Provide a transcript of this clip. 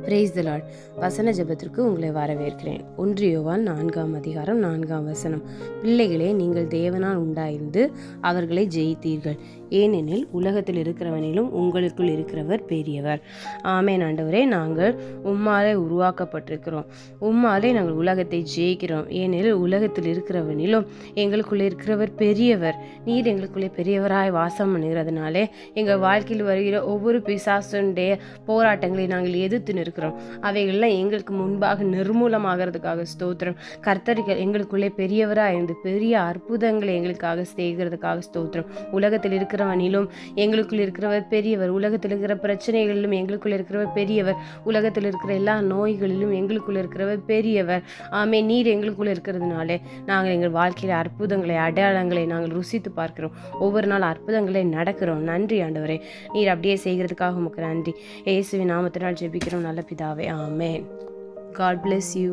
Praise the Lord. வசன ஜெபத்திற்கு உங்களை வரவேற்கிறேன். 1 யோவான் 4 அதிகாரம் 4 வசனம். பிள்ளைகளே, நீங்கள் தேவனால் உண்டாயிருந்து அவர்களை ஜெயித்தீர்கள், ஏனெனில் உலகத்தில் இருக்கிறவனிலும் உங்களுக்குள் இருக்கிறவர் பெரியவர். ஆமென். ஆண்டவரே, நாங்கள் உம்மாலே உருவாக்கப்பட்டிருக்கிறோம். உம்மாலே நாங்கள் உலகத்தை ஜெயிக்கிறோம், ஏனெனில் உலகத்தில் இருக்கிறவனிலும் எங்களுக்குள்ளே இருக்கிறவர் பெரியவர். நீர் எங்களுக்குள்ளே பெரியவராய் வாசம் பண்ணுகிறதுனாலே எங்கள் வாழ்க்கையில் வருகிற ஒவ்வொரு பிசாசுடைய போராட்டங்களை நாங்கள் எதிர்த்து நிற்கிறோம். அவைகள்லாம் எங்களுக்கு முன்பாக நிர்மூலமாகிறதுக்காக ஸ்தோத்திரம். கர்த்தர்கள் எங்களுக்குள்ளே பெரியவராக இருந்து பெரிய அற்புதங்களை எங்களுக்காக செய்கிறதுக்காக ஸ்தோத்திரம். உலகத்தில் இருக்கிறவனிலும் எங்களுக்குள் இருக்கிறவர் பெரியவர். உலகத்தில் இருக்கிற பிரச்சனைகளிலும் எங்களுக்குள்ள இருக்கிறவர் பெரியவர். உலகத்தில் இருக்கிற எல்லா நோய்களிலும் எங்களுக்குள்ள இருக்கிறவர் பெரியவர். ஆமே. நீர் எங்களுக்குள்ள இருக்கிறதுனால நாங்கள் எங்கள் வாழ்க்கையில அற்புதங்களை, அடையாளங்களை நாங்கள் ருசித்து பார்க்கிறோம். ஒவ்வொரு நாள் அற்புதங்களை நடக்கிறோம். நன்றி ஆண்டவரே. நீர் அப்படியே செய்கிறதுக்காக உமக்கு நன்றி. இயேசுவின் நாமத்தினால் ஜெபிக்கிறோம் நல்ல பிதாவே. ஆமென். God bless you.